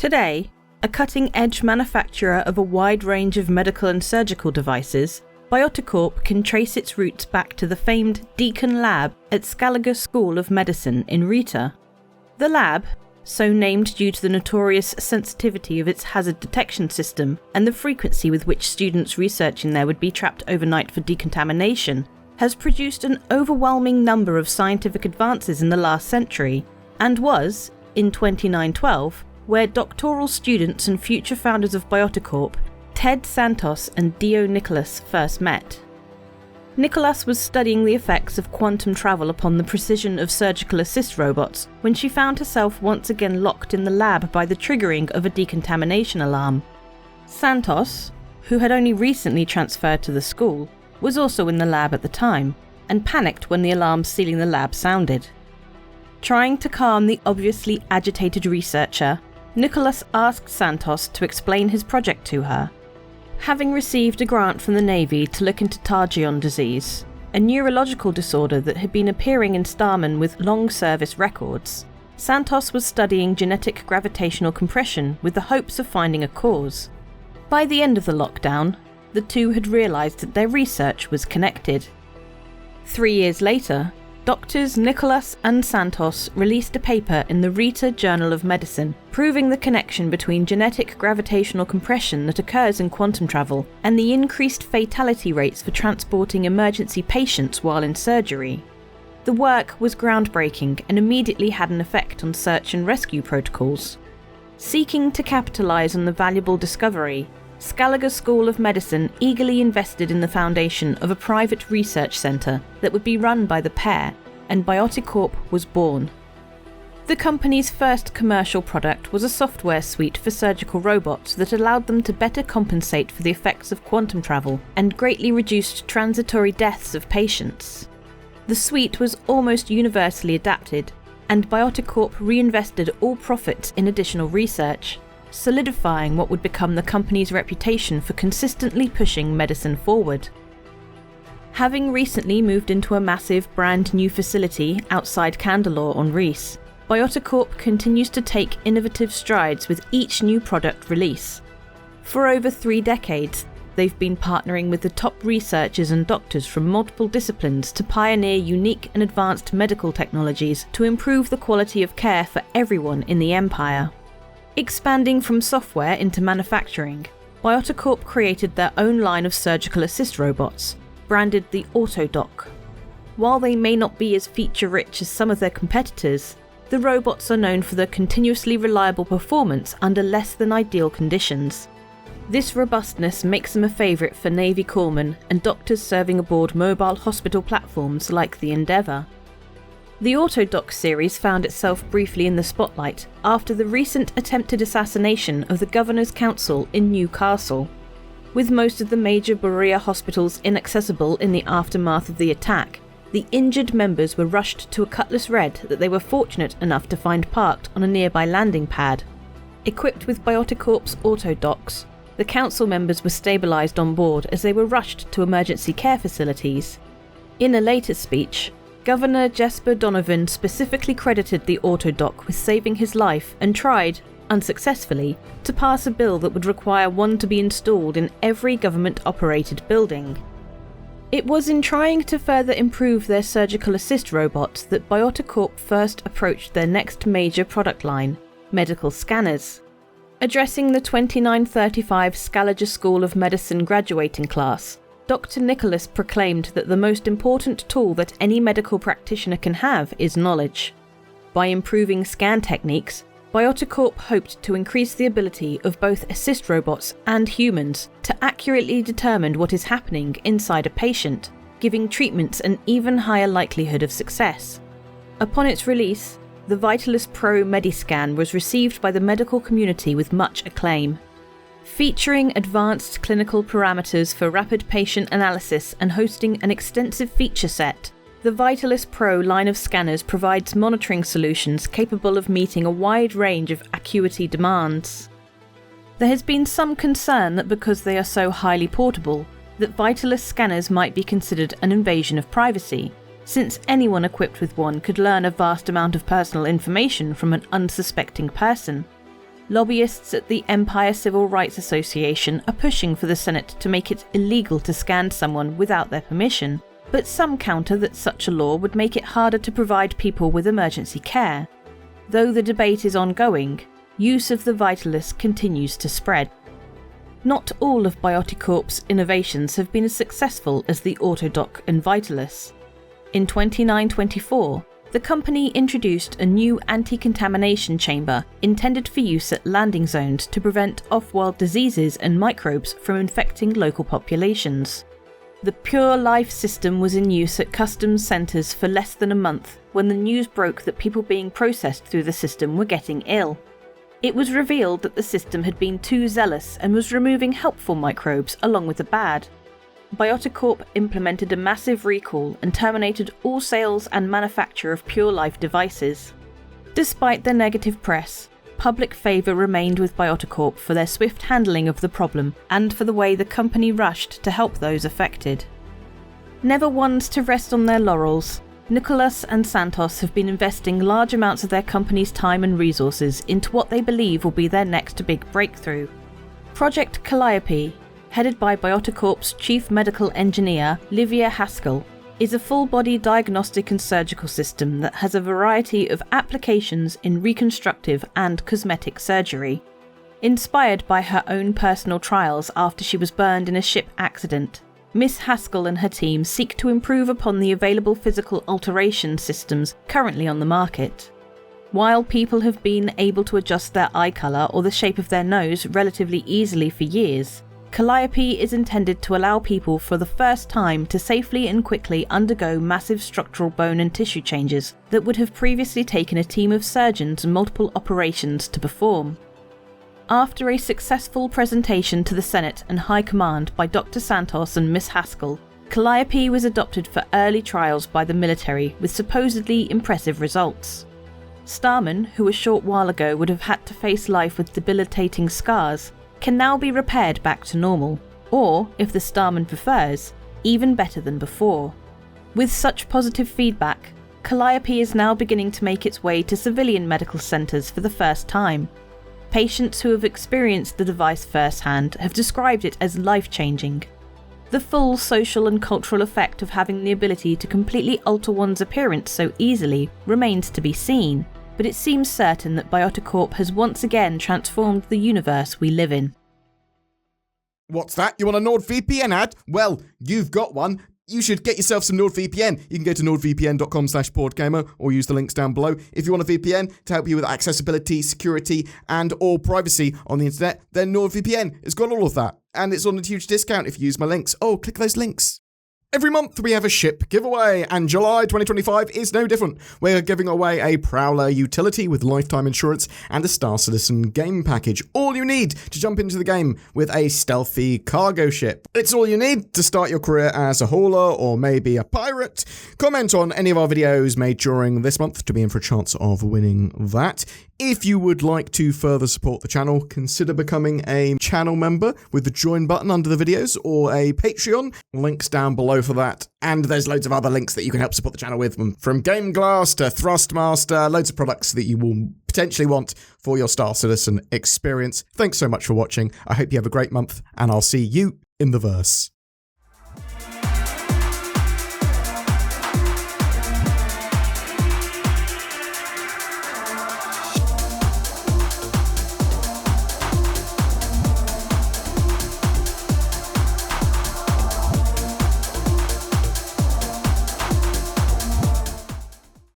Today, a cutting-edge manufacturer of a wide range of medical and surgical devices, BiotiCorp can trace its roots back to the famed Deakin Lab at Squadron School of Medicine in Rita. The lab, so named due to the notorious sensitivity of its hazard detection system and the frequency with which students researching there would be trapped overnight for decontamination, has produced an overwhelming number of scientific advances in the last century, and was, in 2912, where doctoral students and future founders of BiotiCorp, Ted Santos and Dio Nicholas, first met. Nicholas was studying the effects of quantum travel upon the precision of surgical assist robots when she found herself once again locked in the lab by the triggering of a decontamination alarm. Santos, who had only recently transferred to the school, was also in the lab at the time, and panicked when the alarm sealing the lab sounded. Trying to calm the obviously agitated researcher, Nicholas asked Santos to explain his project to her. Having received a grant from the Navy to look into Targion disease, a neurological disorder that had been appearing in starmen with long service records, Santos was studying genetic gravitational compression with the hopes of finding a cause. By the end of the lockdown, the two had realised that their research was connected. 3 years later, doctors Nicholas and Santos released a paper in the Rita Journal of Medicine proving the connection between genetic gravitational compression that occurs in quantum travel and the increased fatality rates for transporting emergency patients while in surgery. The work was groundbreaking and immediately had an effect on search and rescue protocols. Seeking to capitalise on the valuable discovery, Squadron School of Medicine eagerly invested in the foundation of a private research centre that would be run by the pair, and BiotiCorp was born. The company's first commercial product was a software suite for surgical robots that allowed them to better compensate for the effects of quantum travel and greatly reduced transitory deaths of patients. The suite was almost universally adapted, and BiotiCorp reinvested all profits in additional research, solidifying what would become the company's reputation for consistently pushing medicine forward. Having recently moved into a massive brand new facility outside Candelore on Reese, BiotiCorp continues to take innovative strides with each new product release. For over 3 decades, they've been partnering with the top researchers and doctors from multiple disciplines to pioneer unique and advanced medical technologies to improve the quality of care for everyone in the empire. Expanding from software into manufacturing, BiotiCorp created their own line of surgical assist robots, branded the AutoDoc. While they may not be as feature-rich as some of their competitors, the robots are known for their continuously reliable performance under less than ideal conditions. This robustness makes them a favourite for Navy corpsmen and doctors serving aboard mobile hospital platforms like the Endeavour. The AutoDoc series found itself briefly in the spotlight after the recent attempted assassination of the Governor's Council in Newcastle. With most of the major Berea hospitals inaccessible in the aftermath of the attack, the injured members were rushed to a Cutlass Red that they were fortunate enough to find parked on a nearby landing pad. Equipped with BiotiCorp's AutoDocs, the council members were stabilised on board as they were rushed to emergency care facilities. In a later speech, Governor Jesper Donovan specifically credited the AutoDoc with saving his life and tried, unsuccessfully, to pass a bill that would require one to be installed in every government-operated building. It was in trying to further improve their surgical assist robots that BiotiCorp first approached their next major product line, medical scanners. Addressing the 2935 Squadron School of Medicine graduating class, Dr. Nicholas proclaimed that the most important tool that any medical practitioner can have is knowledge. By improving scan techniques, BiotiCorp hoped to increase the ability of both assist robots and humans to accurately determine what is happening inside a patient, giving treatments an even higher likelihood of success. Upon its release, the Vitalis Pro Mediscan was received by the medical community with much acclaim. Featuring advanced clinical parameters for rapid patient analysis and hosting an extensive feature set, the Vitalis Pro line of scanners provides monitoring solutions capable of meeting a wide range of acuity demands. There has been some concern that because they are so highly portable, that Vitalis scanners might be considered an invasion of privacy, since anyone equipped with one could learn a vast amount of personal information from an unsuspecting person. Lobbyists at the Empire Civil Rights Association are pushing for the Senate to make it illegal to scan someone without their permission, but some counter that such a law would make it harder to provide people with emergency care. Though the debate is ongoing, use of the Vitalis continues to spread. Not all of BiotiCorp's innovations have been as successful as the Autodoc and Vitalis. In 2924, the company introduced a new anti-contamination chamber intended for use at landing zones to prevent off-world diseases and microbes from infecting local populations. The Pure Life system was in use at customs centres for less than a month when the news broke that people being processed through the system were getting ill. It was revealed that the system had been too zealous and was removing helpful microbes along with the bad. BiotiCorp implemented a massive recall and terminated all sales and manufacture of Pure Life devices. Despite the negative press, public favour remained with BiotiCorp for their swift handling of the problem and for the way the company rushed to help those affected. Never ones to rest on their laurels, Nicholas and Santos have been investing large amounts of their company's time and resources into what they believe will be their next big breakthrough. Project Calliope, headed by BiotiCorp's Chief Medical Engineer, Livia Haskell, is a full-body diagnostic and surgical system that has a variety of applications in reconstructive and cosmetic surgery. Inspired by her own personal trials after she was burned in a ship accident, Miss Haskell and her team seek to improve upon the available physical alteration systems currently on the market. While people have been able to adjust their eye colour or the shape of their nose relatively easily for years, Calliope is intended to allow people for the first time to safely and quickly undergo massive structural bone and tissue changes that would have previously taken a team of surgeons and multiple operations to perform. After a successful presentation to the Senate and High Command by Dr. Santos and Miss Haskell, Calliope was adopted for early trials by the military with supposedly impressive results. Starmen, who a short while ago would have had to face life with debilitating scars, can now be repaired back to normal, or, if the Starman prefers, even better than before. With such positive feedback, Calliope is now beginning to make its way to civilian medical centres for the first time. Patients who have experienced the device firsthand have described it as life-changing. The full social and cultural effect of having the ability to completely alter one's appearance so easily remains to be seen, but it seems certain that BiotiCorp has once again transformed the universe we live in. What's that? You want a NordVPN ad? Well, you've got one. You should get yourself some NordVPN. You can go to nordvpn.com/BoredGamer or use the links down below. If you want a VPN to help you with accessibility, security, and or privacy on the internet, then NordVPN has got all of that. And it's on a huge discount if you use my links. Oh, click those links. Every month we have a ship giveaway, and July 2025 is no different. We're giving away a Prowler utility with lifetime insurance and a Star Citizen game package. All you need to jump into the game with a stealthy cargo ship. It's all you need to start your career as a hauler or maybe a pirate. Comment on any of our videos made during this month to be in for a chance of winning that. If you would like to further support the channel, consider becoming a channel member with the join button under the videos or a Patreon. Links down below for that. And there's loads of other links that you can help support the channel with, from Game Glass to THRUSTMASTER, loads of products that you will potentially want for your Star Citizen experience. Thanks so much for watching. I hope you have a great month, and I'll see you in the verse.